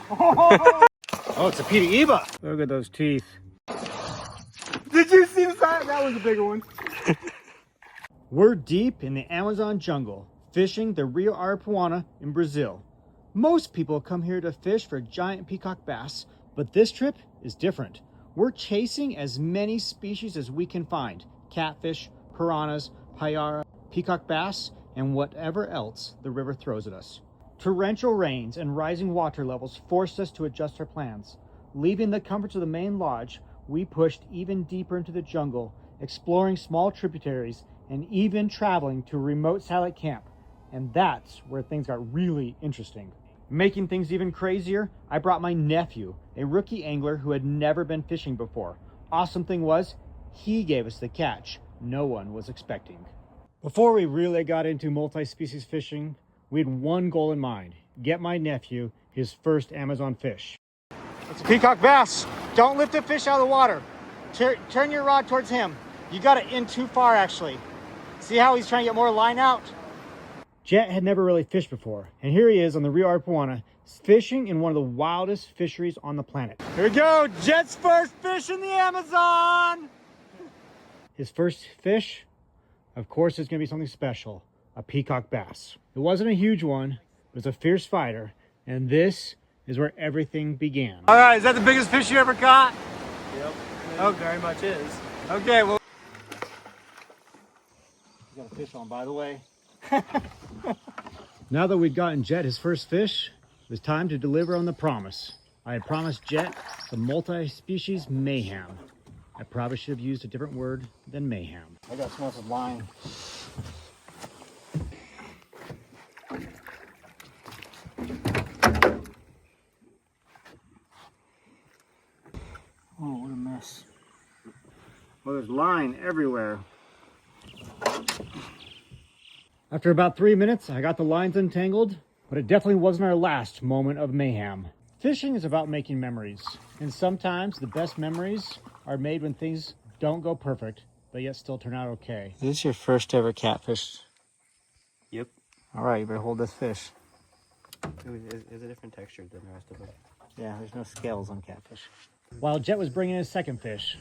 Oh, it's a Piraiba. Look at those teeth. Did you see that? That was a bigger one. We're deep in the Amazon jungle, fishing the Rio Aripuana in Brazil. Most people come here to fish for giant peacock bass, but this trip is different. We're chasing as many species as we can find: catfish, piranhas, Payara, peacock bass, and whatever else the river throws at us. Torrential rains and rising water levels forced us to adjust our plans. Leaving the comforts of the main lodge, we pushed even deeper into the jungle, exploring small tributaries and even traveling to a remote satellite camp. And that's where things got really interesting. Making things even crazier, I brought my nephew, a rookie angler who had never been fishing before. Awesome thing was, he gave us the catch no one was expecting. Before we really got into multi-species fishing, we had one goal in mind: get my nephew his first Amazon fish. It's a peacock bass. Don't lift the fish out of the water. Turn your rod towards him. You got it in too far, actually. See how he's trying to get more line out? Jett had never really fished before, and here he is on the Rio Aripuana, fishing in one of the wildest fisheries on the planet. Here we go, Jett's first fish in the Amazon! His first fish, of course, is gonna be something special: a peacock bass. It wasn't a huge one, it was a fierce fighter, and this is where everything began. All right, is that the biggest fish you ever caught? Yep, Oh, very much is. Okay, well. You got a fish on, by the way. Now that we'd gotten Jett his first fish, it was time to deliver on the promise. I had promised Jett some multi-species mayhem. I probably should have used a different word than mayhem. I got smell some line. Oh, what a mess. Well, there's line everywhere. After about 3 minutes, I got the lines untangled, but it definitely wasn't our last moment of mayhem. Fishing is about making memories, and sometimes the best memories are made when things don't go perfect, but yet still turn out okay. Is this your first ever catfish? Yep. All right, you better hold this fish. It's a different texture than the rest of them. Yeah, there's no scales on catfish. While Jett was bringing his second fish,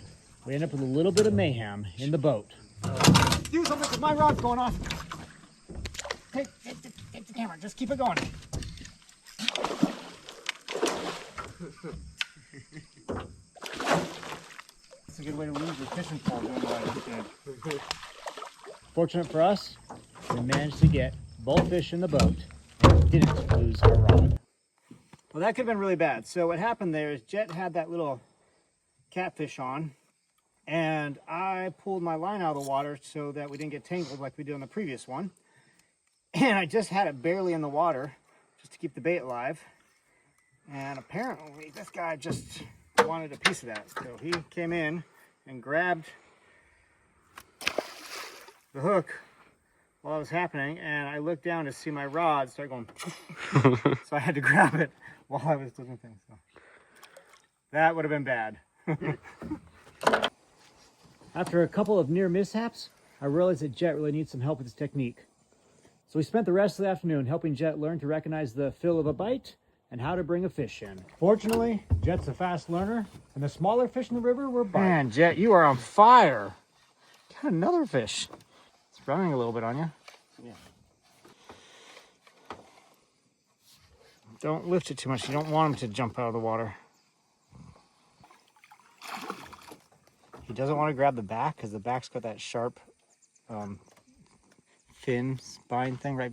we ended up with a little bit of mayhem in the boat. Do something because my rod's going off. Hey, get the camera, just keep it going. That's a good way to lose your fishing pole doing what I did. Fortunate for us, we managed to get both fish in the boat and didn't lose our rod. Well, that could have been really bad. So what happened there is Jett had that little catfish on, and I pulled my line out of the water so that we didn't get tangled like we did on the previous one. And I just had it barely in the water just to keep the bait alive. And apparently this guy just wanted a piece of that. So he came in and grabbed the hook while it was happening, and I looked down to see my rod start going. So I had to grab it while I was doing things. So that would have been bad. After a couple of near mishaps, I realized that Jett really needs some help with his technique. So we spent the rest of the afternoon helping Jett learn to recognize the feel of a bite and how to bring a fish in. Fortunately, Jett's a fast learner, and the smaller fish in the river were biting. Man, Jett, you are on fire. Got another fish. It's running a little bit on you. Yeah. Don't lift it too much. You don't want him to jump out of the water. He doesn't want to grab the back because the back's got that sharp fin spine thing right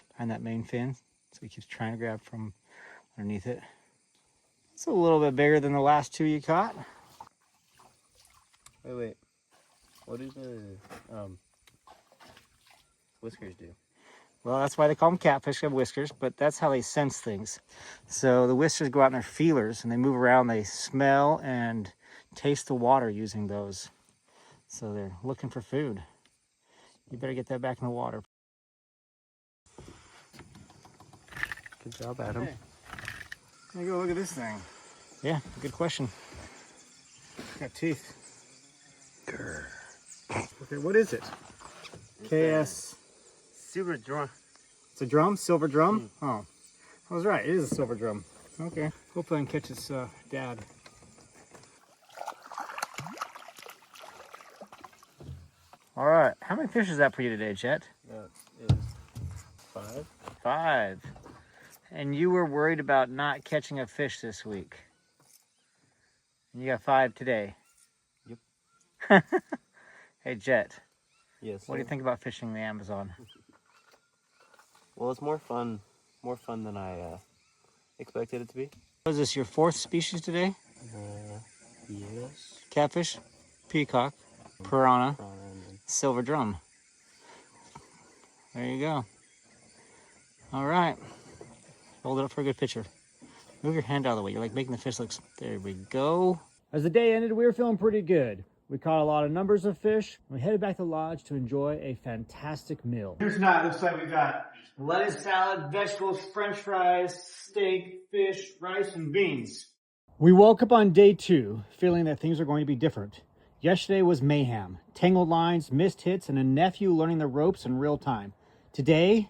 behind that main fin. So he keeps trying to grab from underneath it. It's a little bit bigger than the last two you caught. Wait. What do the whiskers do? Well, that's why they call them catfish. They have whiskers, but that's how they sense things. So the whiskers go out in their feelers and they move around. They smell and taste the water using those. So they're looking for food. You better get that back in the water. Good job, Adam. Hey. Let me go look at this thing. Yeah, good question. It's got teeth. Grr. Okay, what is it? KS. Silver drum. It's a drum? Silver drum? Oh, I was right. It is a silver drum. Okay, hopefully I can catch its dad. All right, how many fish is that for you today, Jett? That is 5. 5. And you were worried about not catching a fish this week. And you got 5 today. Yep. Hey, Jett. Yes. What do you think about fishing the Amazon? Well, it's more fun than I expected it to be. What is this, your 4th species today? Yes. Catfish, peacock, piranha, And silver drum. There you go. All right. Hold it up for a good picture. Move your hand out of the way. You're like making the fish look... There we go. As the day ended, we were feeling pretty good. We caught a lot of numbers of fish. We headed back to the lodge to enjoy a fantastic meal. Here's tonight. Looks like we got lettuce salad, vegetables, french fries, steak, fish, rice, and beans. We woke up on day 2 feeling that things are going to be different. Yesterday was mayhem. Tangled lines, missed hits, and a nephew learning the ropes in real time. Today,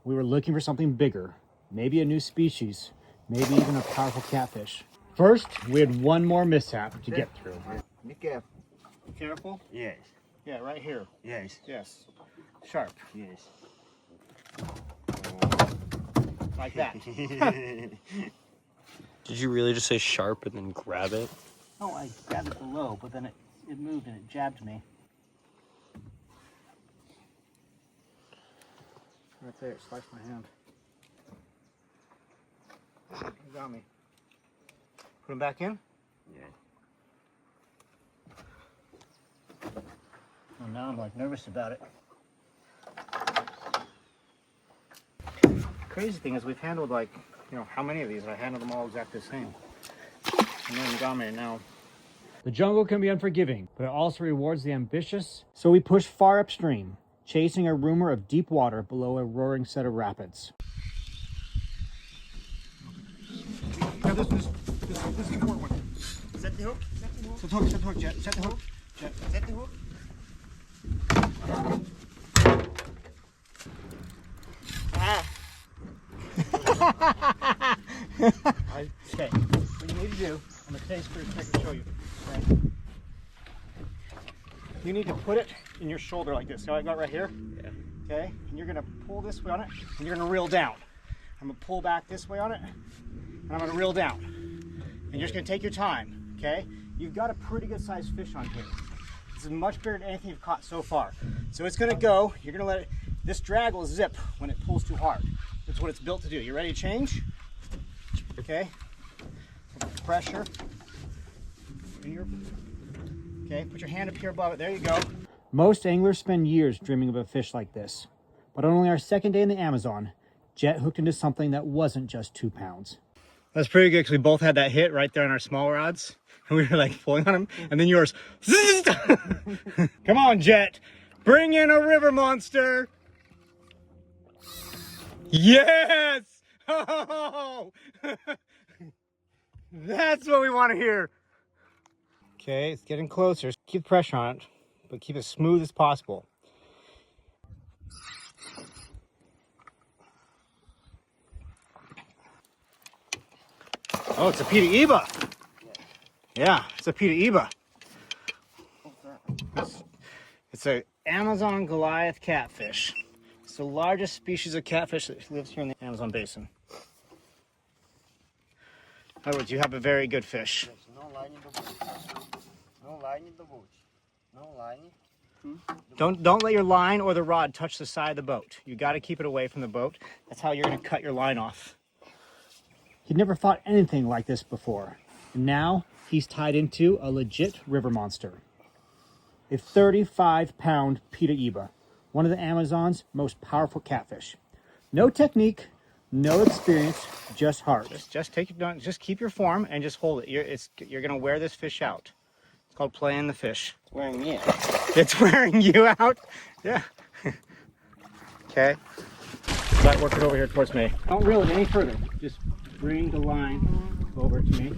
we were looking for something bigger. Maybe a new species. Maybe even a powerful catfish. First, we had one more mishap to get through. Be careful. Be careful? Yes. Yeah, right here. Yes. Yes. Sharp. Yes. Like that. Did you really just say sharp and then grab it? Oh, I grabbed it below, but then it moved and it jabbed me. Right there, it sliced my hand. You got me. Put him back in? Yeah. Oh, now I'm like nervous about it. Crazy thing is we've handled like, how many of these? I handled them all exactly the same. And then you got me now. The jungle can be unforgiving, but it also rewards the ambitious. So we push far upstream, chasing a rumor of deep water below a roaring set of rapids. Now this is the important one. Set the hook. Set the hook. Set the hook, Jett. Set the hook. Jett. Set the hook. Okay, what you need to do, I'm going to taste first, I can show you. Okay. You need to put it in your shoulder like this. So I got right here. Yeah. Okay, and you're going to pull this way on it, and you're going to reel down. I'm going to pull back this way on it, and I'm going to reel down. And you're just going to take your time, okay? You've got a pretty good sized fish on here. This is much bigger than anything you've caught so far. So it's going to go, you're going to let it, this drag will zip when it pulls too hard. That's what it's built to do. You ready to change? Okay. Pressure. Okay, put your hand up here above it. There you go. Most anglers spend years dreaming of a fish like this. But on only our second day in the Amazon, Jett hooked into something that wasn't just 2 pounds. That's pretty good because we both had that hit right there on our small rods. And we were like pulling on them. And then yours. Come on, Jett. Bring in a river monster. Yes! Oh! That's what we want to hear. Okay, it's getting closer. Keep pressure on it, but keep it as smooth as possible. Oh, it's a Piraiba. Yeah, it's a Piraiba. It's an Amazon Goliath catfish. It's the largest species of catfish that lives here in the Amazon basin. In other words, you have a very good fish. No line in the boat. No line in the boat. No line. Don't let your line or the rod touch the side of the boat. You got to keep it away from the boat. That's how you're going to cut your line off. He'd never fought anything like this before. And now he's tied into a legit river monster. A 35-pound Piraiba, one of the Amazon's most powerful catfish. No technique, no experience, just heart. Just take it, just keep your form and just hold it. You're going to wear this fish out. It's called playing the fish. It's wearing me out. It's wearing you out? Yeah. Okay. Let work it over here towards me. Don't reel it any further. Just bring the line over to me.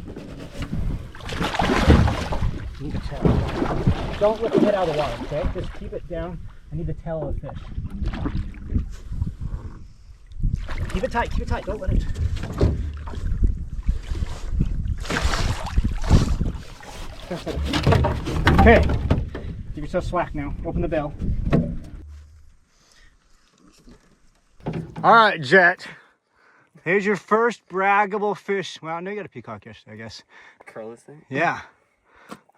I need the tail. Don't lift the head out of the water, okay? Just keep it down. I need the tail of the fish. Keep it tight, don't let it. Okay, give yourself slack now. Open the bell. All right, Jett. Here's your first braggable fish. Well, I know you got a peacock yesterday, I guess. Curl this thing? Yeah.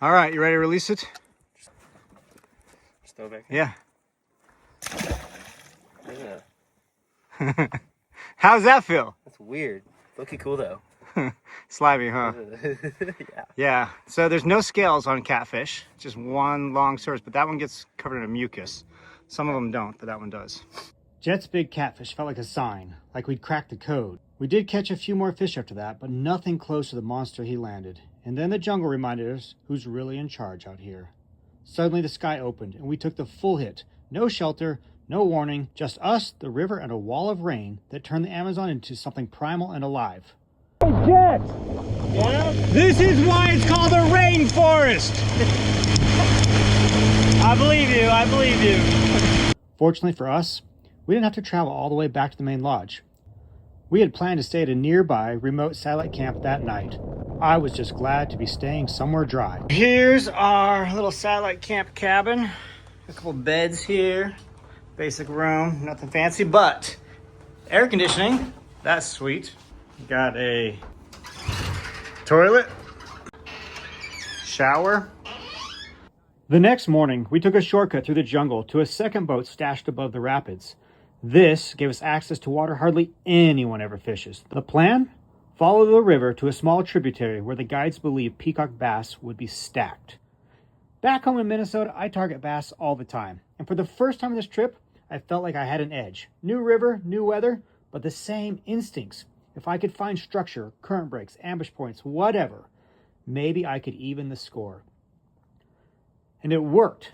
All right, you ready to release it? Just throw it back. Yeah. Yeah. How's that feel? That's weird. Looking cool though. Slimy, huh? Yeah. Yeah. So there's no scales on catfish, just one long surface, but that one gets covered in a mucus. Some of them don't, but that one does. Jett's big catfish felt like a sign, like we'd cracked the code. We did catch a few more fish after that, but nothing close to the monster he landed. And then the jungle reminded us who's really in charge out here. Suddenly the sky opened and we took the full hit. No shelter, no warning, just us, the river, and a wall of rain that turned the Amazon into something primal and alive. Hey, Jett! Yeah? This is why it's called a rainforest! I believe you, I believe you. Fortunately for us, we didn't have to travel all the way back to the main lodge. We had planned to stay at a nearby remote satellite camp that night. I was just glad to be staying somewhere dry. Here's our little satellite camp cabin. A couple beds here. Basic room, nothing fancy, but air conditioning, that's sweet. Got a toilet, shower. The next morning, we took a shortcut through the jungle to a second boat stashed above the rapids. This gave us access to water hardly anyone ever fishes. The plan? Follow the river to a small tributary where the guides believe peacock bass would be stacked. Back home in Minnesota, I target bass all the time. And for the first time on this trip, I felt like I had an edge. New river, new weather, but the same instincts. If I could find structure, current breaks, ambush points, whatever, maybe I could even the score. And it worked.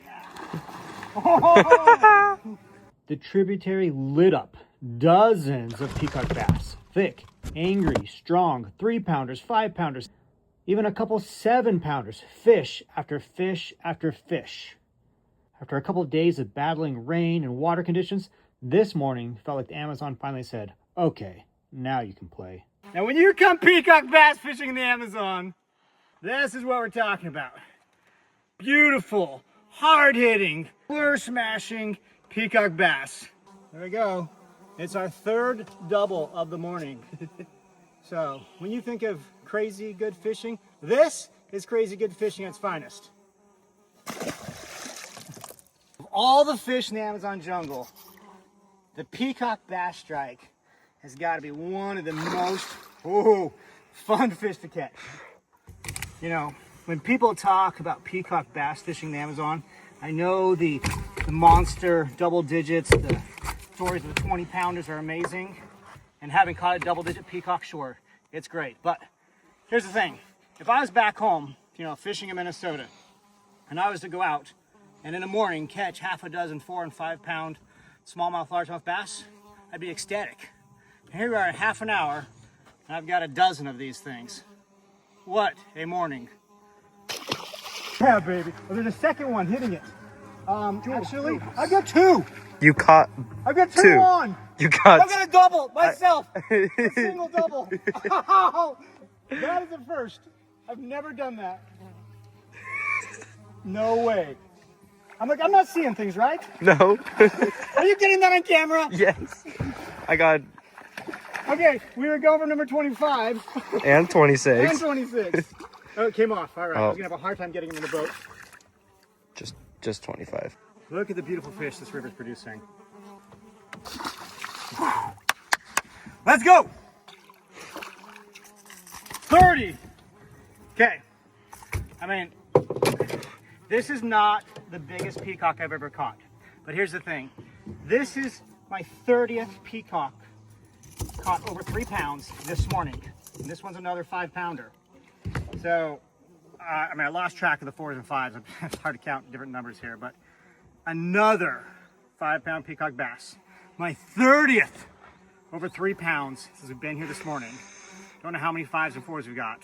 The tributary lit up. Dozens of peacock bass. Thick, angry, strong, 3-pounders, 5-pounders, even a couple 7-pounders. Fish after fish after fish. After a couple of days of battling rain and water conditions, this morning felt like the Amazon finally said, okay, now you can play. Now when you come peacock bass fishing in the Amazon, this is what we're talking about. Beautiful, hard-hitting, lure-smashing peacock bass. There we go. It's our third double of the morning. So when you think of crazy good fishing, this is crazy good fishing at its finest. Of all the fish in the Amazon jungle, the peacock bass strike has got to be one of the most fun fish to catch. You know, when people talk about peacock bass fishing in the Amazon, I know the monster double digits, the stories of the 20-pounders are amazing, and having caught a double-digit peacock, sure, it's great. But here's the thing: if I was back home, you know, fishing in Minnesota, and I was to go out and in the morning catch half a dozen 4- and 5-pound smallmouth, largemouth bass, I'd be ecstatic. And here we are in half an hour, and I've got a dozen of these things. What a morning! Yeah, baby. Well, there's a second one hitting it. Actually, I got two. You caught I've got two two. on. You got. I've got a double myself. A single double. That is a first. I've never done that. No way. I'm not seeing things, right? No. Are you getting that on camera? Yes. I got. Okay, we were going for number 25. And 26. And 26. Oh, it came off. All right. I was Oh. going to have a hard time getting him in the boat. Just 25. Look at the beautiful fish this river's producing. Let's go! 30! Okay. I mean, this is not the biggest peacock I've ever caught. But here's the thing. This is my 30th peacock caught over 3 pounds this morning. And this one's another 5-pounder. So, I mean, I lost track of the 4s and 5s. It's hard to count different numbers here, but another 5-pound peacock bass. My 30th over 3 pounds since we've been here this morning. Don't know how many 5s and 4s we've got.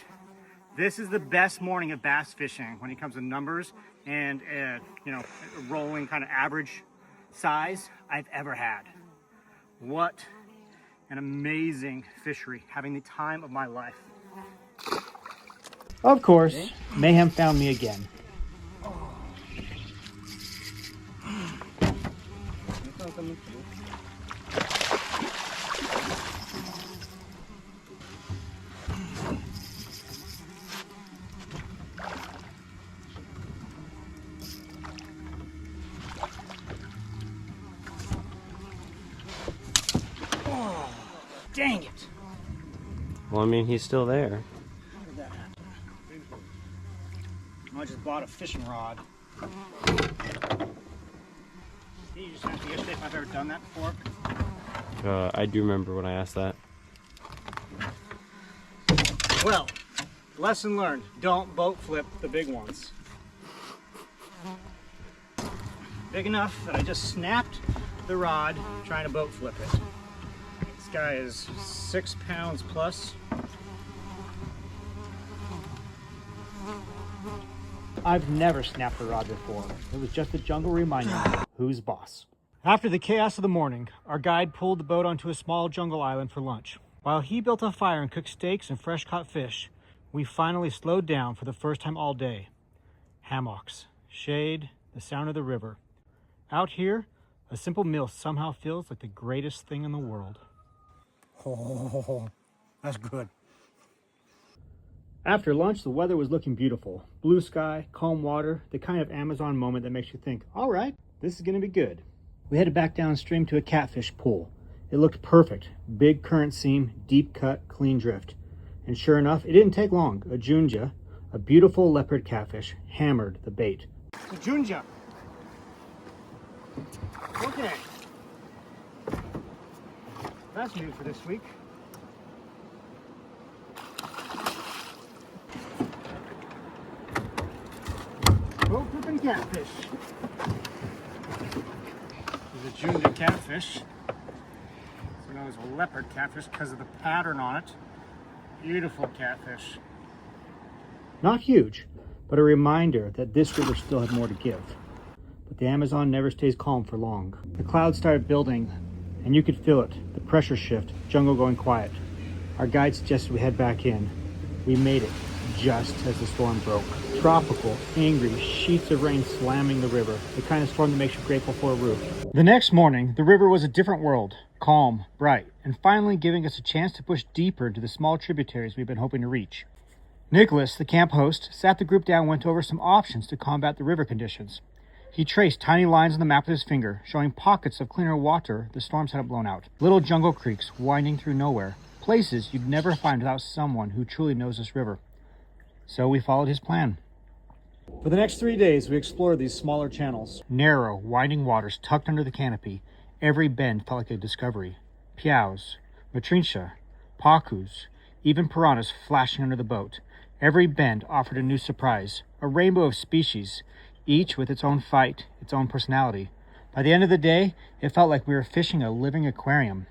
This is the best morning of bass fishing when it comes to numbers and, you know, rolling kind of average size I've ever had. What an amazing fishery, having the time of my life. Of course, mayhem found me again. Dang it! Well, I mean, he's still there. How did that happen? I just bought a fishing rod. You just asked me yesterday if I've ever done that before. I do remember when I asked that. Well, lesson learned. Don't boat flip the big ones. Big enough that I just snapped the rod trying to boat flip it. This guy is 6 pounds plus. I've never snapped a rod before. It was just a jungle reminder who's boss. After the chaos of the morning, our guide pulled the boat onto a small jungle island for lunch. While he built a fire and cooked steaks and fresh caught fish, we finally slowed down for the first time all day. Hammocks, shade, the sound of the river. Out here, a simple meal somehow feels like the greatest thing in the world. Oh, that's good. After lunch, the weather was looking beautiful. Blue sky, calm water, the kind of Amazon moment that makes you think, all right, this is going to be good. We headed back downstream to a catfish pool. It looked perfect. Big current seam, deep cut, clean drift. And sure enough, it didn't take long. A junja, a beautiful leopard catfish, hammered the bait. The junja. Okay. That's new for this week. Boat flipping catfish. There's a junja catfish. It's known as a leopard catfish because of the pattern on it. Beautiful catfish. Not huge, but a reminder that this river still had more to give. But the Amazon never stays calm for long. The clouds started building, and you could feel it. The pressure shift, jungle going quiet. Our guide suggested we head back in. We made it just as the storm broke. Tropical, angry, sheets of rain slamming the river. The kind of storm that makes you grateful for a roof. The next morning, the river was a different world. Calm, bright, and finally giving us a chance to push deeper into the small tributaries we've been hoping to reach. Nicholas, the camp host, sat the group down and went over some options to combat the river conditions. He traced tiny lines on the map with his finger, showing pockets of cleaner water the storms hadn't blown out. Little jungle creeks winding through nowhere. Places you'd never find without someone who truly knows this river. So we followed his plan. For the next 3 days, we explored these smaller channels. Narrow, winding waters tucked under the canopy. Every bend felt like a discovery. Piaus, matrincha, pacus, even piranhas flashing under the boat. Every bend offered a new surprise, a rainbow of species, each with its own fight, its own personality. By the end of the day, it felt like we were fishing a living aquarium.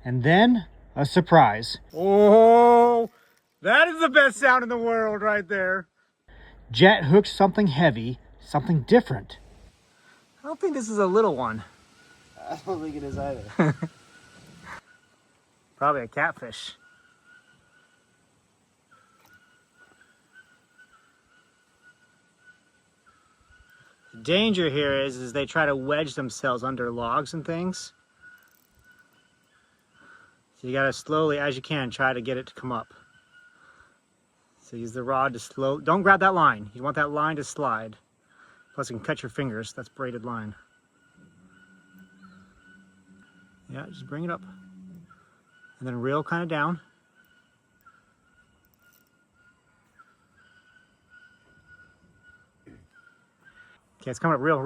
And then, a surprise. Oh, that is the best sound in the world right there. Jett hooked something heavy, something different. I don't think this is a little one. I don't think it is either. Probably a catfish. The danger here is they try to wedge themselves under logs and things. So you gotta slowly, as you can, try to get it to come up. So use the rod to don't grab that line. You want that line to slide. Plus you can cut your fingers, that's braided line. Yeah, just bring it up. And then reel kind of down. Okay, it's coming up real.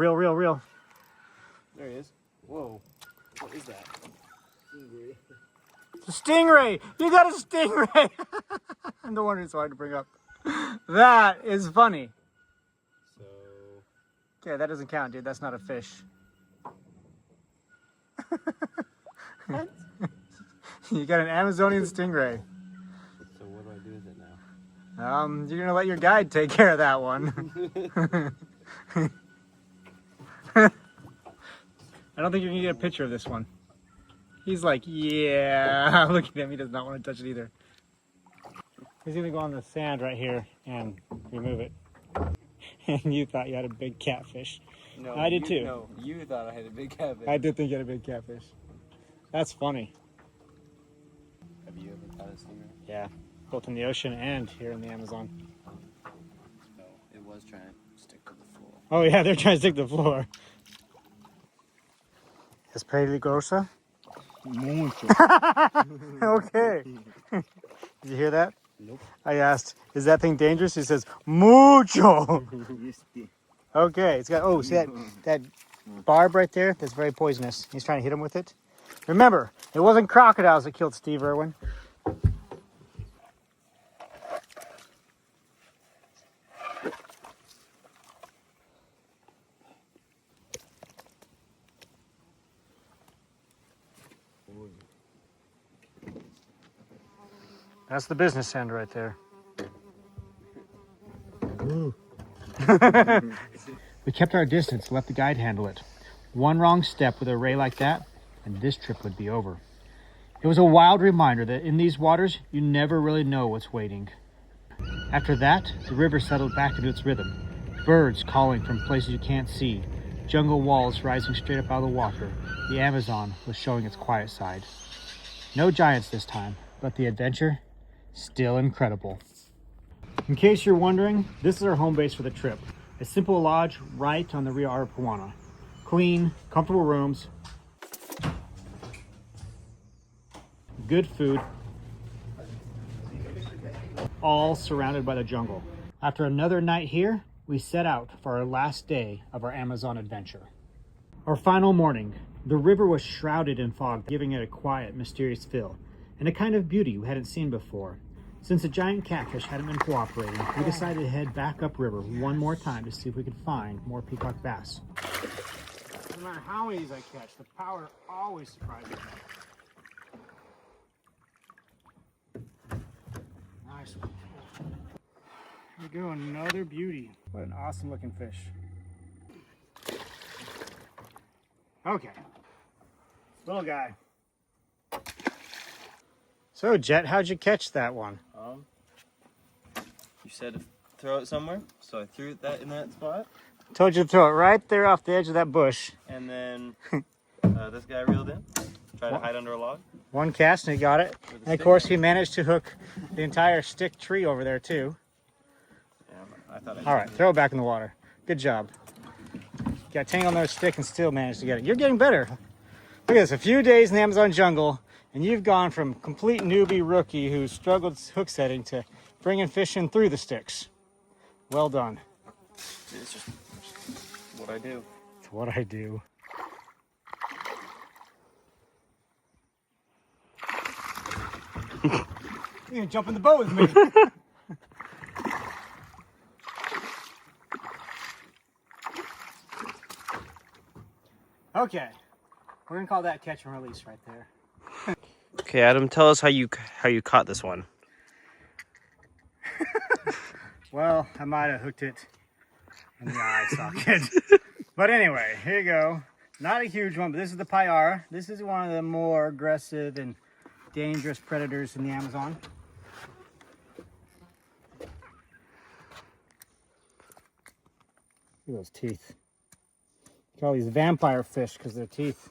There he is. Whoa. What is that? Stingray. It's a stingray! You got a stingray! I'm the one who's hard to bring up. That is funny. So... Okay, that doesn't count, dude. That's not a fish. What? You got an Amazonian stingray. So what do I do with it now? You're gonna let your guide take care of that one. I don't think you're gonna get a picture of this one. He's like, yeah. Look at him, he does not want to touch it either. He's gonna go on the sand right here and remove it. And you thought you had a big catfish. No, I did too. No, you thought I had a big catfish. I did think you had a big catfish. That's funny. Have you ever caught a stingray? Yeah, both in the ocean and here in the Amazon. No, it was trying to stick to the floor. Oh yeah, they're trying to stick to the floor. Es peligrosa? Mucho. Okay. Did you hear that? Nope. I asked, is that thing dangerous? He says, mucho. Okay, it's got, oh, see that barb right there? That's very poisonous. He's trying to hit him with it. Remember, it wasn't crocodiles that killed Steve Irwin. That's the business end right there. We kept our distance, let the guide handle it. One wrong step with a ray like that, and this trip would be over. It was a wild reminder that in these waters, you never really know what's waiting. After that, the river settled back into its rhythm. Birds calling from places you can't see, jungle walls rising straight up out of the water. The Amazon was showing its quiet side. No giants this time, but the adventure, still incredible. In case you're wondering, this is our home base for the trip. A simple lodge right on the Rio Aripuana. Clean, comfortable rooms, good food, all surrounded by the jungle. After another night here, we set out for our last day of our Amazon adventure. Our final morning, the river was shrouded in fog, giving it a quiet, mysterious feel, and a kind of beauty we hadn't seen before. Since the giant catfish hadn't been cooperating, we decided to head back upriver one more time to see if we could find more peacock bass. No matter how many I catch, the power always surprises me. Nice one. There we go, another beauty. What an awesome looking fish. Okay, little guy. So Jett, how'd you catch that one? You said to throw it somewhere, so I threw that in that spot. Told you to throw it right there off the edge of that bush. And then this guy reeled in, tried to hide under a log. One cast and he got it. And of course he managed to hook the entire stick tree over there too. Yeah, I thought I All right, throw it back in the water. Good job. Got tangled on their stick and still managed to get it. You're getting better. Look at this, a few days in the Amazon jungle and you've gone from complete newbie rookie who struggled hook setting to bringing fish in through the sticks. Well done. It's just what I do. It's what I do. You're gonna jump in the boat with me. Okay, we're gonna call that catch and release right there. Okay, Adam, tell us how you caught this one. Well, I might have hooked it in the eye socket. But anyway, here you go. Not a huge one, but this is the Payara. This is one of the more aggressive and dangerous predators in the Amazon. Look at those teeth. We call these vampire fish because their teeth.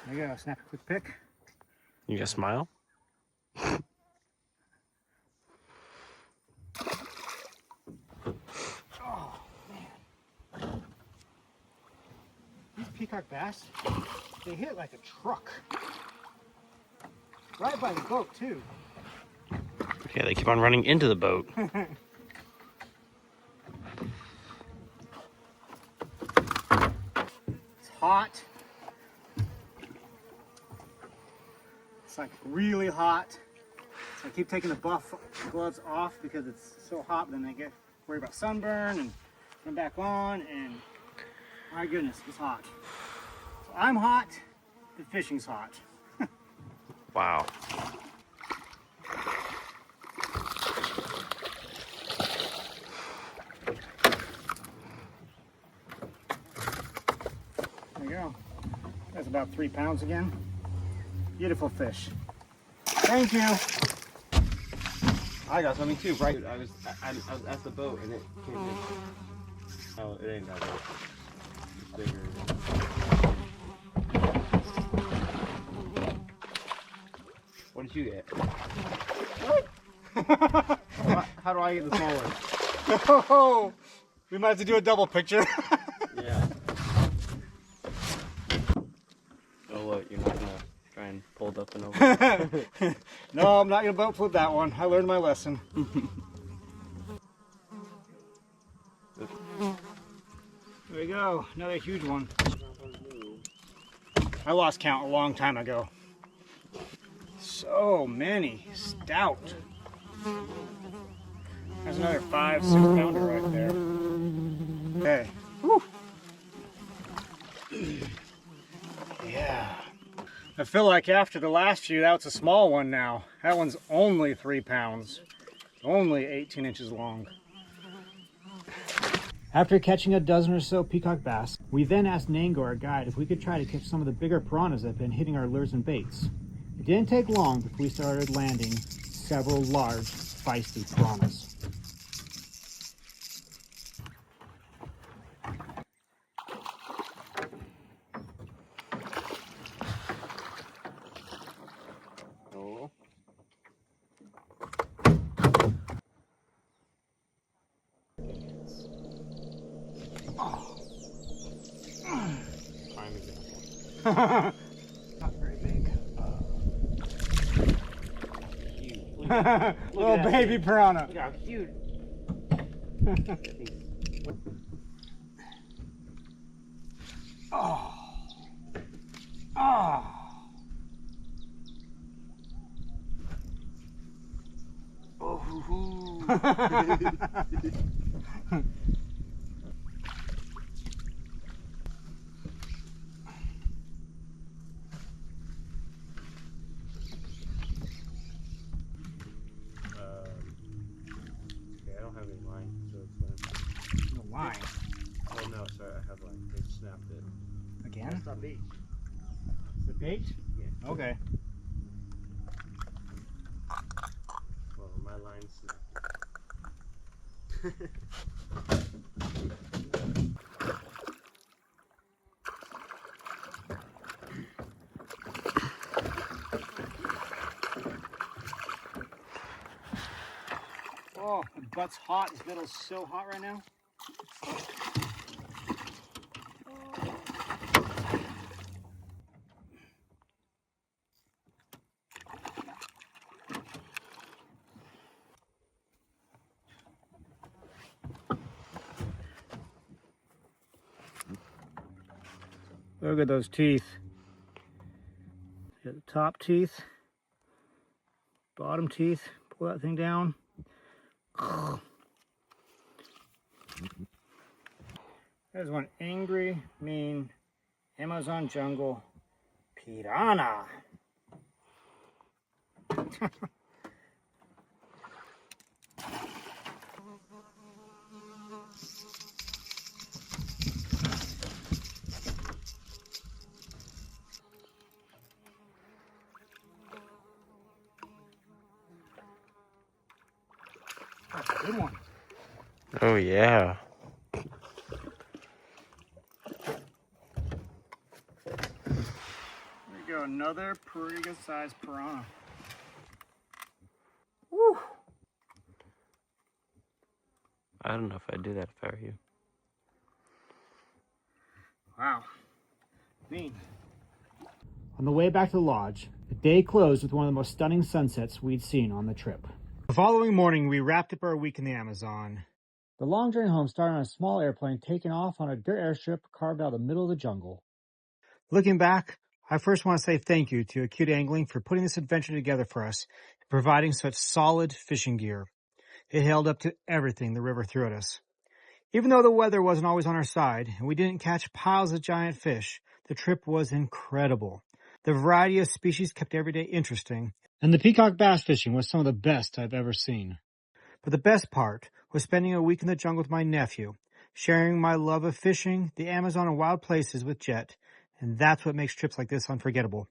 There you go, snap a quick pic. You got a smile? Oh, man. These peacock bass, they hit like a truck. Right by the boat, too. Yeah, they keep on running into the boat. It's hot. It's like really hot. So I keep taking the gloves off because it's so hot, then I get worried about sunburn and come back on, and my goodness, it's hot. So I'm hot, the fishing's hot. Wow. There you go. That's about 3 pounds again. Beautiful fish. Thank you. I got something too, right? Dude, I was at the boat and it came in. Oh, it ain't that big. It's bigger. What did you get? What? How do I get the small one? Oh, we might have to do a double picture. Yeah. Oh, what? You're not gonna try and pull it up and over? No, I'm not gonna boat flip that one. I learned my lesson. There we go, another huge one. I lost count a long time ago. So many. Stout. There's another 5-6 pounder right there. Okay. Whew. Yeah. I feel like after the last few, that's a small one now. That one's only 3 pounds. Only 18 inches long. After catching a dozen or so peacock bass, we then asked Nango, our guide, if we could try to catch some of the bigger piranhas that have been hitting our lures and baits. It didn't take long before we started landing several large, feisty piranhas. Oh. Prime example. Not very big. Huge. Little baby piranha. Look how huge. Oh. Oh. Oh. Okay, I don't have any line, so it's No line. oh no, sorry, I have line. They snapped it. Again? That's not bait. The bait? Yeah. Okay. Well, my line snapped. Oh, my butt's hot. This middle's so hot right now. Look at those teeth. Got the top teeth, bottom teeth. Pull that thing down. There's one angry, mean Amazon jungle piranha. That's a good one. Oh yeah. There we go, another pretty good sized piranha. Woo! I don't know if I'd do that if I were you. Wow. Mean. On the way back to the lodge, the day closed with one of the most stunning sunsets we'd seen on the trip. The following morning, we wrapped up our week in the Amazon. The long journey home started on a small airplane taking off on a dirt airstrip carved out of the middle of the jungle. Looking back, I first want to say thank you to Acute Angling for putting this adventure together for us and providing such solid fishing gear. It held up to everything the river threw at us. Even though the weather wasn't always on our side and we didn't catch piles of giant fish, the trip was incredible. The variety of species kept every day interesting, and the peacock bass fishing was some of the best I've ever seen. But the best part was spending a week in the jungle with my nephew, sharing my love of fishing, the Amazon, and wild places with Jett, and that's what makes trips like this unforgettable.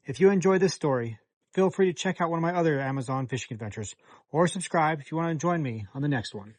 If you enjoyed this story, feel free to check out one of my other Amazon fishing adventures, or subscribe if you want to join me on the next one.